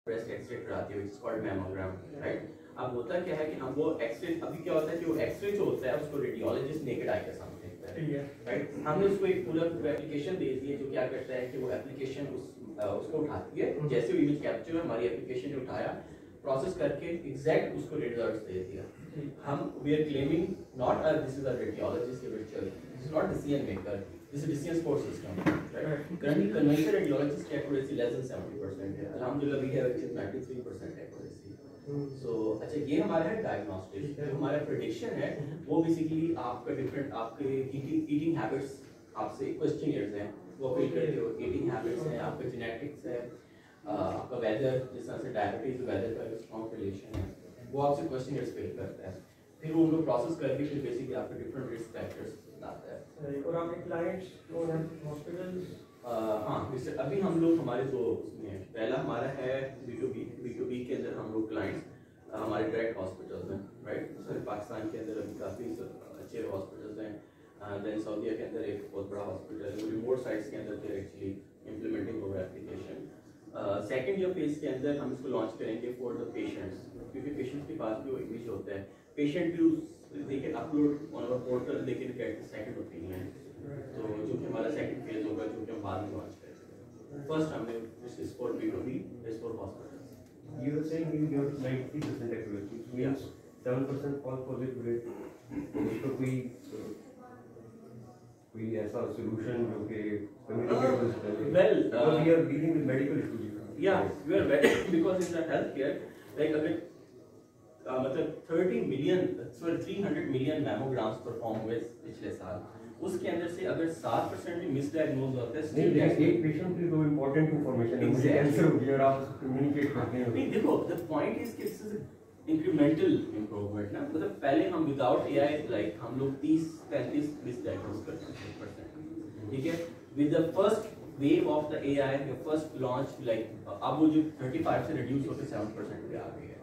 Breast x ray कराती है, which is called mammogram, right. अब होता क्या है कि हम वो एक्सरे, अभी क्या होता है कि वो एक्सरे जो होता है उसको रेडियोलॉजिस्ट नेकेड आई के सामने देखता है, राइट। हमने उसको एक पूरा एप्लीकेशन दे दी है जो क्या करता है कि वो एप्लीकेशन उसको उठाती है, जैसे वो इमेज कैप्चर हमारी एप्लीकेशन ने उठाया, प्रोसेस करके एग्जैक्ट उसको रिजल्ट्स दे दिया। हम we are claiming not this is a radiologist virtual, this is not decision maker, this is decision support system, right? Currently conventional radiologist accuracy less than 70% है, alhamdulillah we have achieved 93% accuracy. So अच्छा, ये हमारा है diagnostic, जो हमारा prediction है वो basically आपका different आपके eating habits, आपसे questionnaires हैं वो फिल करते हो, eating habits हैं, आपका genetics है, आपका weather, जिस तरह से diabetes weather का strong relation है, वो आपसे questionnaires फिल करता है, फिर वो उनको process करके फिर basically आपके different risk factors आता है। और आपके क्लाइंट्स कौन हैं? हॉस्पिटल्स? हाँ, जैसे अभी हम लोग हमारे जो उसमें पहला हमारा है B2B के अंदर हम लोग क्लाइंट्स हमारे डायरेक्ट हॉस्पिटल्स हैं, राइट। सर पाकिस्तान के अंदर अभी काफ़ी अच्छे हॉस्पिटल्स हैं, देन सऊदीया के अंदर एक बहुत बड़ा हॉस्पिटल है, रिमोट साइट्स के अंदर थे actually implementing over application. Second जो फेज के अंदर हम इसको लॉन्च करेंगे फॉर द पेशेंट्स, क्योंकि पेशेंट्स के पास भी वो इमेज होता है, पेशेंट भी they can upload on our portal, they can get the second opinion, तो जो कि हमारा सेकंड फेज होगा जो कि हम बाद में लॉन्च करेंगे। फर्स्ट हमने this is for B2B, this for hospitals. You are saying you got 90% accuracy, which means 7% false positive. तो कोई ऐसा solution जो कि communicate हो सकता है? Well, because we are dealing with medical issues. Yeah, we are very because in the healthcare, like अगर मतलब 300 मिलियन मैमोग्राम्स परफॉर्म हुए पिछले साल, उसके अंदर से अगर 7% भी मिसडायग्नोज होता है, स्टिल एक पेशेंट के लिए तो इम्पोर्टेंट इंफॉर्मेशन है, मुझे कैंसर हो गया और आप उसको कम्युनिकेट करते हैं। नहीं देखो, द पॉइंट इज कि दिस इज इंक्रीमेंटल इंप्रूवमेंट ना, मतलब पहले हम विदाउट एआई लाइक हम लोग 30-35 मिसडायग्नोज करते थे, ठीक है। With the first wave of the AI, the first launch, like अब वो जो 35 से रिड्यूस होकर 7% पे आ गई है।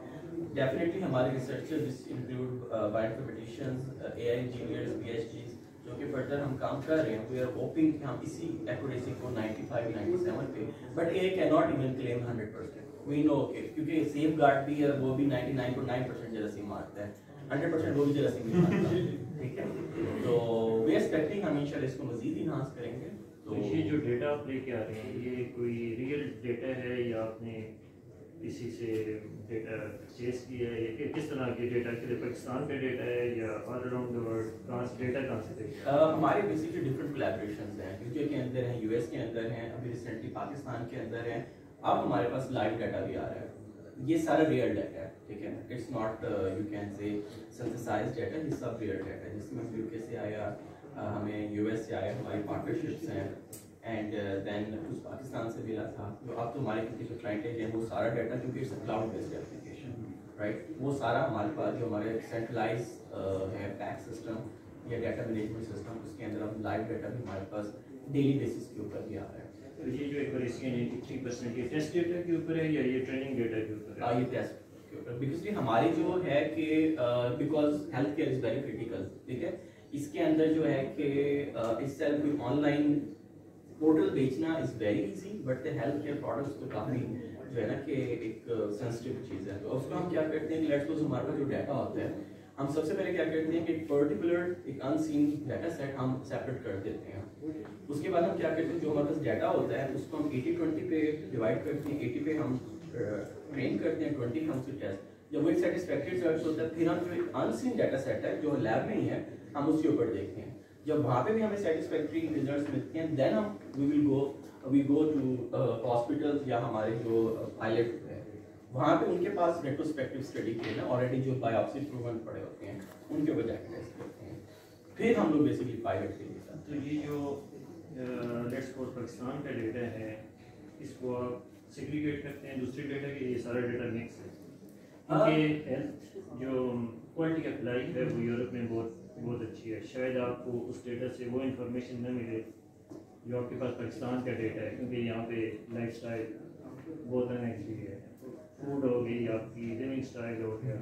डेफिनेटली हमारे researchers include bioinformaticians, AI engineers, PhDs जो कि फर्दर हम काम कर रहे हैं, वी आर होपिंग कि हम इसी एक्यूरेसी को 95-97 पे, but AI can not even claim 100%, we know के क्योंकि सेफ गार्ड भी है वो भी 99.9% जरासीम मारता है, 100% वो भी जरासीम नहीं मारता, ठीक है। तो वी आर एक्सपेक्टिंग हम इंशाल्लाह इसको मजीद इनहांस करेंगे। तो ये जो डेटा आप लेके आ रहे हैं ये कोई रियल डेटा है या आपने किसी से डेटा परचेज किया है, या किस तरह के डेटा के लिए पाकिस्तान का डेटा है या ऑल अराउंड द वर्ल्ड, कहाँ से डेटा कहाँ से देखा? हमारे बेसिकली डिफरेंट कोलैबोरेशंस हैं, यूके के अंदर हैं, यूएस के अंदर हैं, अभी रिसेंटली पाकिस्तान के अंदर हैं, अब हमारे पास लाइव डाटा भी आ रहा है, ये सारा रियल डाटा है, ठीक है। It's not you can say synthesized data, ये सब रियल डाटा है, जिसमें यूके से आया, हमें यूएस से आया, हमारी पार्टनरशिप्स हैं, एंड देन कुछ पाकिस्तान से मिला था। तो अब तो हमारे क्योंकि जो क्लाइंट है वो सारा डाटा, क्योंकि it's cloud based application, right, वो सारा हमारे पास जो हमारे सेंट्रलाइज है पैक सिस्टम या डाटा मैनेजमेंट सिस्टम, उसके अंदर हम लाइव डाटा भी हमारे पास डेली बेसिस के ऊपर भी आ रहा है। तो ये जो एक्यूरेसी है 93% ये टेस्ट डेटा के ऊपर है या ये ट्रेनिंग डेटा के ऊपर है? ये टेस्ट के ऊपर, बिकॉज हमारी जो है कि because health care is very critical, ठीक है। इसके अंदर जो है कि इससे कोई ऑनलाइन पोर्टल बेचना is very easy, but the health care products तो काफ़ी जो है ना कि एक सेंसिटिव चीज़ है, तो उसको हम क्या करते हैं कि लेट्स सपोज हमारे पास जो डाटा होता है, हम सबसे पहले क्या करते हैं कि एक पर्टिकुलर एक अनसीन डाटा सेट हम सेपरेट कर देते हैं। उसके बाद हम क्या करते हैं, जो हमारे पास डाटा होता है उसको हम 80-20 पे डिवाइड करते हैं, 80 पे हम ट्रेन करते हैं, 20 हम उसको टेस्ट, जब वो एक सेटिस्फैक्टरी रिजल्ट होता है फिर हम जो अनसीन डाटा सेट है जो लैब में ही है हम उसके ऊपर देखते हैं, जब वहाँ पे भी हमें सेटिस्फैक्टरी रिजल्ट्स मिलते हैं देन हम वी गो टू हॉस्पिटल्स या हमारे जो पायलट है वहाँ पे उनके पास रेट्रोस्पेक्टिव स्टडी के ना ऑलरेडी जो बायोप्सी प्रूवन पड़े होते हैं उनके ऊपर जाके टेस्ट करते हैं, फिर हम लोग बेसिकली पायलट के लिए। तो ये जो लेट्स सपोज पाकिस्तान का डेटा है इसको आप सेग्रीगेट करते हैं दूसरे डेटा के, ये सारा डेटा मिक्स है क्योंकि हेल्थ जो क्वालिटी ऑफ लाइफ है वो यूरोप में बहुत अच्छी है, शायद आपको उस डेटा से वो इन्फॉर्मेशन न मिले जो आपके पास पाकिस्तान का डेटा है, क्योंकि यहाँ पे लाइफस्टाइल बहुत अनहेल्दी है, फूड हो गई आपकी लिविंग स्टाइल हो गया,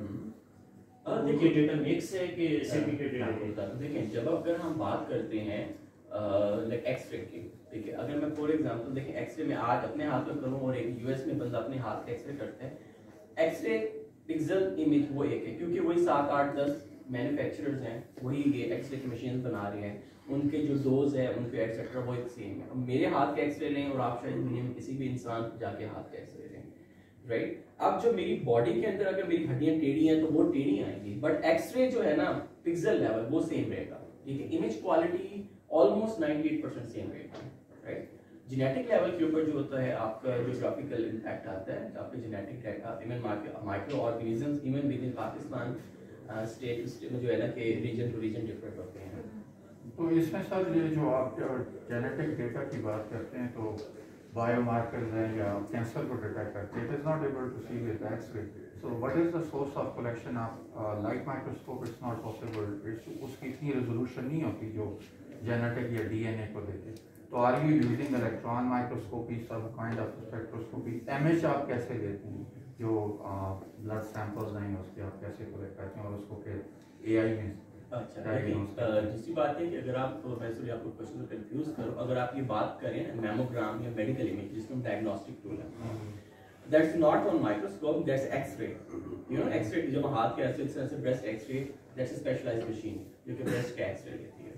देखिए डेटा मिक्स है कि सेग्रीगेटेड है। देखिए जब अगर हम बात करते हैं लाइक एक्सरे की, ठीक है। अगर मैं फॉर एग्जांपल देखें एक्सरे में आज अपने हाथ में करूँ और एक यूएस में बंदा अपने हाथ का एक्सरे करते हैं, एक्सरे पिक्सल इमेज वो एक है, क्योंकि वही 7, 8, 10 मैन्युफैक्चरर्स हैं, वही ये एक्सरे की मशीन बना रहे हैं, उनके जो डोज है उनके एक्सेट्रा वो एक सेम है। अब मेरे हाथ के एक्सरे लें और आप शायद दुनिया में किसी भी इंसान जाके हाथ के एक्सरे लें, राइट। अब जो मेरी बॉडी के अंदर अगर मेरी हड्डियां टेढ़ी हैं तो वो टेढ़ी आएंगी, बट एक्सरे जो है ना पिक्सल लेवल वो सेम रहेगा, ठीक है। इमेज क्वालिटी ऑलमोस्ट 98% सेम रहेगा, राइट। जेनेटिक लेवल के ऊपर जो होता है आपका जियोग्राफिकल इम्पैक्ट आता है, आपके genetic data, even micro organisms even with in Pakistan state जो है ना कि रीजन टू रीजन डिफरेंट होते हैं। तो इसमें सर ये जो आप जेनेटिक डेटा की बात करते हैं तो बायोमार्कर्स हैं या कैंसर को डिटेक्ट करते हैं, it is not able to see with xray, so what is the source of collection? आप light microscope it's not possible, उसकी इतनी रेजोल्यूशन नहीं होती जो जेनेटिक या डीएनए को देते। तो are you using electron microscopy, सब काइंड ऑफ स्पेक्ट्रोस्कोपी? एमएच आप कैसे लेते हैं? जो ब्लड सैंपल्स हैं उसके आप कैसे कलेक्ट करते हैं और उसको फिर एआई में? अच्छा, दूसरी बात है कि अगर आप, मैं सॉरी आपको क्वेश्चन को कंफ्यूज करो, अगर आप ये बात करें मैमोग्राम या मेडिकल इमेज जिसमें डायग्नोस्टिक टूल है, that's not on microscope, that's x-ray. You know x-ray जब हाथ के ऐसे breast x-ray, that's a specialized machine जो कि ब्रेस्ट का एक्सरे लेती है,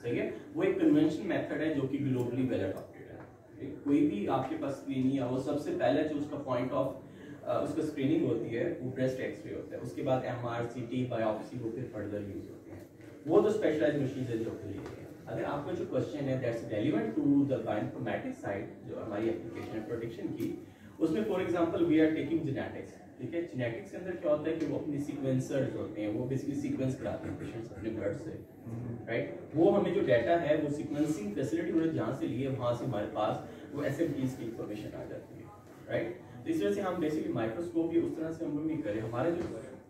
सही है। वो एक कन्वेंशनल मेथड है जो कि ग्लोबली वेल अडॉप्टेड है। कोई भी आपके पास स्क्रीनिंग है वो सबसे पहले जो उसका पॉइंट ऑफ उसका स्क्रीनिंग होती है वो ब्रेस्ट एक्सरे होता है, उसके बाद एमआर, सीटी, बायोप्सी वो फिर फर्दर यूज होते हैं, वो तो स्पेशलाइज्ड मशीन है जो के लिए है। अगर आपका जो क्वेश्चन है that's relevant to the bioinformatics side, जो हमारी एप्लीकेशन है प्रोडिक्शन की, उसमें for example we are taking genetics, ठीक है। जेनेटिक्स के अंदर क्या होता है कि वो अपने सीक्वेंसर्स होते हैं, वो बेसिकली सीक्वेंस कराते हैं पेशेंट्स अपने ब्लड से, राइट। वो हमें जो डाटा है वो सीक्वेंसिंग फैसिलिटी उन्होंने जहाँ से लिए वहाँ से हमारे पास वो एसएमपीज की इंफॉर्मेशन आ जाती है, राइट। तो इस वजह से हम बेसिकली माइक्रोस्कोप ये उस तरह से हम लोग नहीं करें। हमारे जो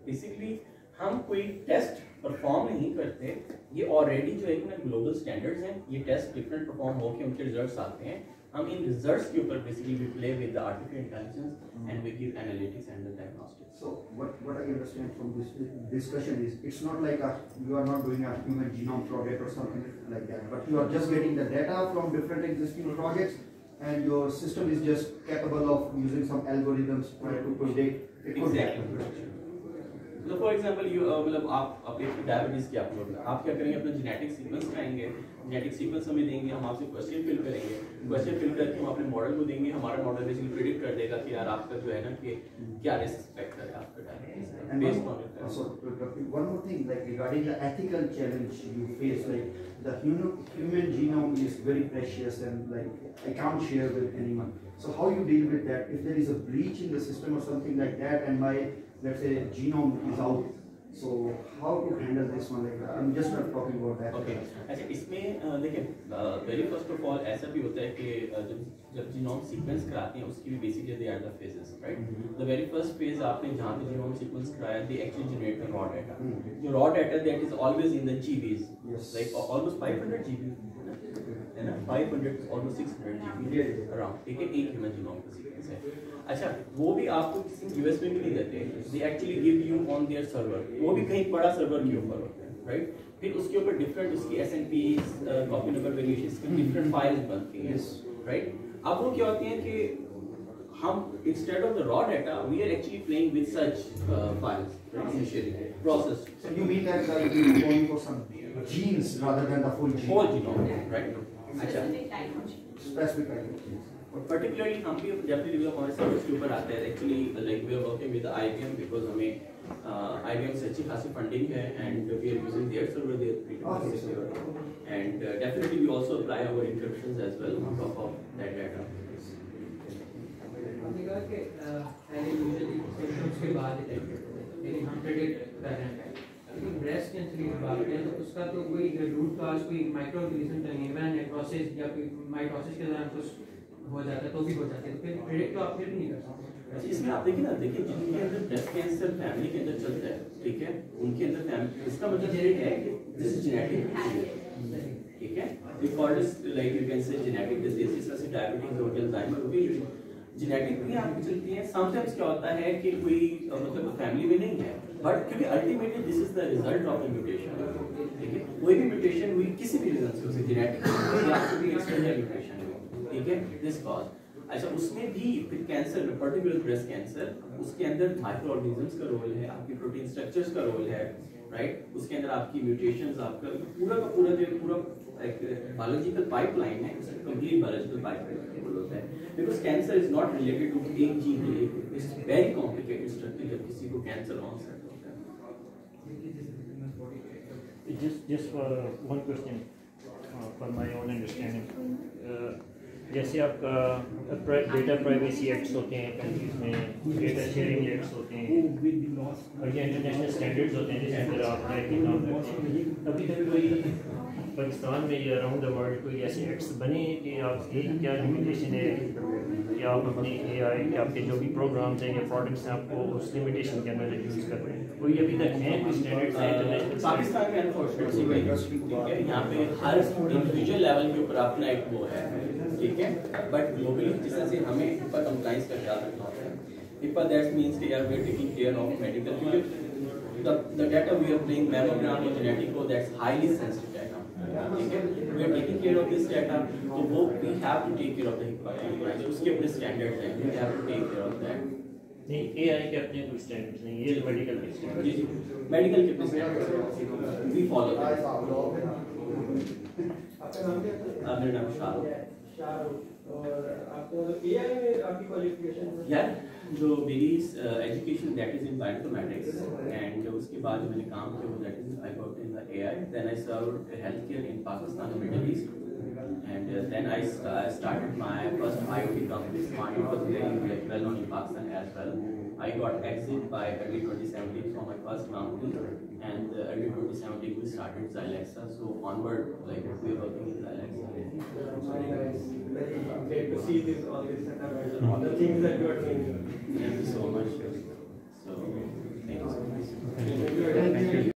बेसिकली हम कोई टेस्ट परफॉर्म नहीं करते, ये ऑलरेडी जो एक ना ग्लोबल स्टैंडर्ड्स हैं, ये टेस्ट डिफरेंट परफॉर्म होकर उनके रिजल्ट्स आते हैं, हम इन रिजल्ट्स के ऊपर basically we play with the artificial intelligence and we give analytics and the diagnostics. So what I understand from this discussion is it's not like you are not doing a human genome project or something like that, but you are just getting the data from different existing projects and your system is just capable of using some algorithms to predict it could happen. तो for example you मतलब आप अपने diabetes की आप क्या करेंगे, अपना genetic sequence कराएंगे, जेनेटिक सीक्वेंस हमें देंगे, हम आपसे क्वेश्चन फिल करेंगे, क्वेश्चन फिल करके हम अपने मॉडल को देंगे, हमारा मॉडल बेसिकली प्रेडिक्ट कर देगा कि यार आपका जो है ना कि क्या रिस्क फैक्टर है आपका diabetes And based on it. also one more thing, like regarding the ethical challenge you face, like the human genome is very precious and like I can't share with anyone. So how you deal with that if there is a breach in the system or something like that and my, let's say, genome is out, so how to handle this one? Like I'm just not talking about that. Okay, अच्छा इसमें देखिए very first of all ऐसा भी होता है कि जब genome sequence कराते हैं उसकी भी basically they are the phases, right. The very first phase आपने जहाँ पे जीनोम सीक्वेंस कराया they actually generate the raw data, जो raw data that is always in the GBs, like almost 500 GB है ना, 500 ऑलमोस्ट 600 जीबी अराउंड, ठीक है, एक ह्यूमन जीनोम का सीक्वेंस है। अच्छा वो भी आपको किसी यूएस में भी नहीं देते, they actually give you on their server, वो भी कहीं बड़ा सर्वर के ऊपर होता है, राइट। फिर उसके ऊपर डिफरेंट उसकी एसएनपी कॉपी नंबर वेरिएशंस की डिफरेंट फाइल्स बनती हैं, राइट। अब वो क्या होती हैं कि हम instead of the raw data we are actually playing with such files, right, initially process. So you mean that like you going for some genes rather than the full genome? Whole genome, right. अच्छा Specific genes. और particularly हम भी definitely हमारे service के ऊपर आते हैं, actually like we are working with IBM because हमें आईबीएम से अच्छी खासी फंडिंग है and we are using their server, they're pretty much secure and definitely we also apply our encryptions as well on top of that data. हमने कहा कि पहले usually symptoms के बाद डिटेक्ट करते हैं, लेकिन हम प्रेडिक्ट कर रहे हैं, लेकिन ब्रेस्ट कैंसर की बात करें तो उसका तो कोई रूट काज कोई माइक्रो ऑर्गेनिज्म चाहिए, वह नेक्रोसिस या कोई माइटोसिस के दौरान कुछ हो जाता है तो भी हो जाती है, तो फिर प्रेडिक्ट तो आप फिर भी नहीं कर सकते। इसमें आप देखिए ना, देखिए जिनके अंदर ब्रेस्ट कैंसर फैमिली के अंदर चलता है, ठीक है, उनके अंदर फैमिली, इसका मतलब ये है कि दिस इज जेनेटिक, ठीक है, we call this like you can say genetic disease, इस तरह से डायबिटीज और अल्जाइमर भी जेनेटिक भी आपकी चलती है। समटाइम्स क्या होता है कि कोई मतलब फैमिली में नहीं है, बट क्योंकि ultimately this is the result of the mutation, ठीक है। कोई भी म्यूटेशन हुई किसी भी रीजन से, उसे जेनेटिक या कोई एक्सटर्नल म्यूटेशन हुई, ठीक है, दिस कॉज। अच्छा, उसमें भी फिर कैंसर में, पर्टिकुलर ब्रेस्ट कैंसर, उसके अंदर माइक्रो ऑर्गेनिजम्स का रोल है, आपकी प्रोटीन स्ट्रक्चर्स का रोल है, राइट। उसके अंदर आपकी म्यूटेशंस, आपका पूरा का पूरा जो पूरा एक बायोलॉजिकल पाइपलाइन है, कंप्लीट बायोलॉजिकल पाइपलाइन होता है। Because cancer is not related to एक gene, it's very complicated structure जब किसी को कैंसर ऑनसेट होता है। Just for one question, for my own understanding, जैसे आपका डेटा प्राइवेसी एक्ट्स होते हैं कंट्रीज में, डेटा शेयरिंग एक्ट्स होते हैं और ये इंटरनेशनल स्टैंडर्ड्स होते हैं जिसके अंदर आप रह के काम करते हैं, अभी तक कोई पाकिस्तान में या अराउंड द वर्ल्ड कोई ऐसे एक्ट्स बने हैं कि आपकी क्या लिमिटेशन है कि आप अपने AI के आपके जो भी प्रोग्राम्स हैं या प्रोडक्ट्स हैं आपको उस लिमिटेशन के अंदर यूज़ कर रहे हैं, कोई अभी तक हैं कोई स्टैंडर्ड्स हैं इंटरनेशनल? पाकिस्तान में अनफॉर्चुनेटली यहाँ पे हर इंडिविजुअल लेवल के ऊपर अपना एक वो है, ठीक है, बट ग्लोबली जिस तरह से हमें HIPAA कंप्लाइंस का ख्याल रखना होता है। HIPAA दैट मीन्स कि यार we are taking care of medical, क्योंकि the data we are playing mammogram or genetic code, that's highly sensitive data, ठीक है, we are taking care of this data, तो वो we have to take care of the HIPAA compliance, उसके अपने standards हैं, we have to take care of that। नहीं, AI के अपने कोई स्टैंडर्ड्स नहीं, ये मेडिकल के स्टैंडर्ड्स। जी जी, मेडिकल के अपने स्टैंडर्ड्स we follow that। मेरा नाम शाहरुख। और आपको AI में आपकी क्वालिफिकेशन? यार जो मेरी education that is in bioinformatics, and उसके बाद जो मैंने काम किया वो that is I got in the AI, then I served health care in Pakistan and Middle East, and then I started my first IoT company, Smart. It was very well known in Pakistan as well. I got exit by early 2017 from my first company, and early 2017 we started Xilexa. So onward, like we are working with Xilexa. Very nice, very great to see this all this setup and all the things that you are doing. Thank you so much.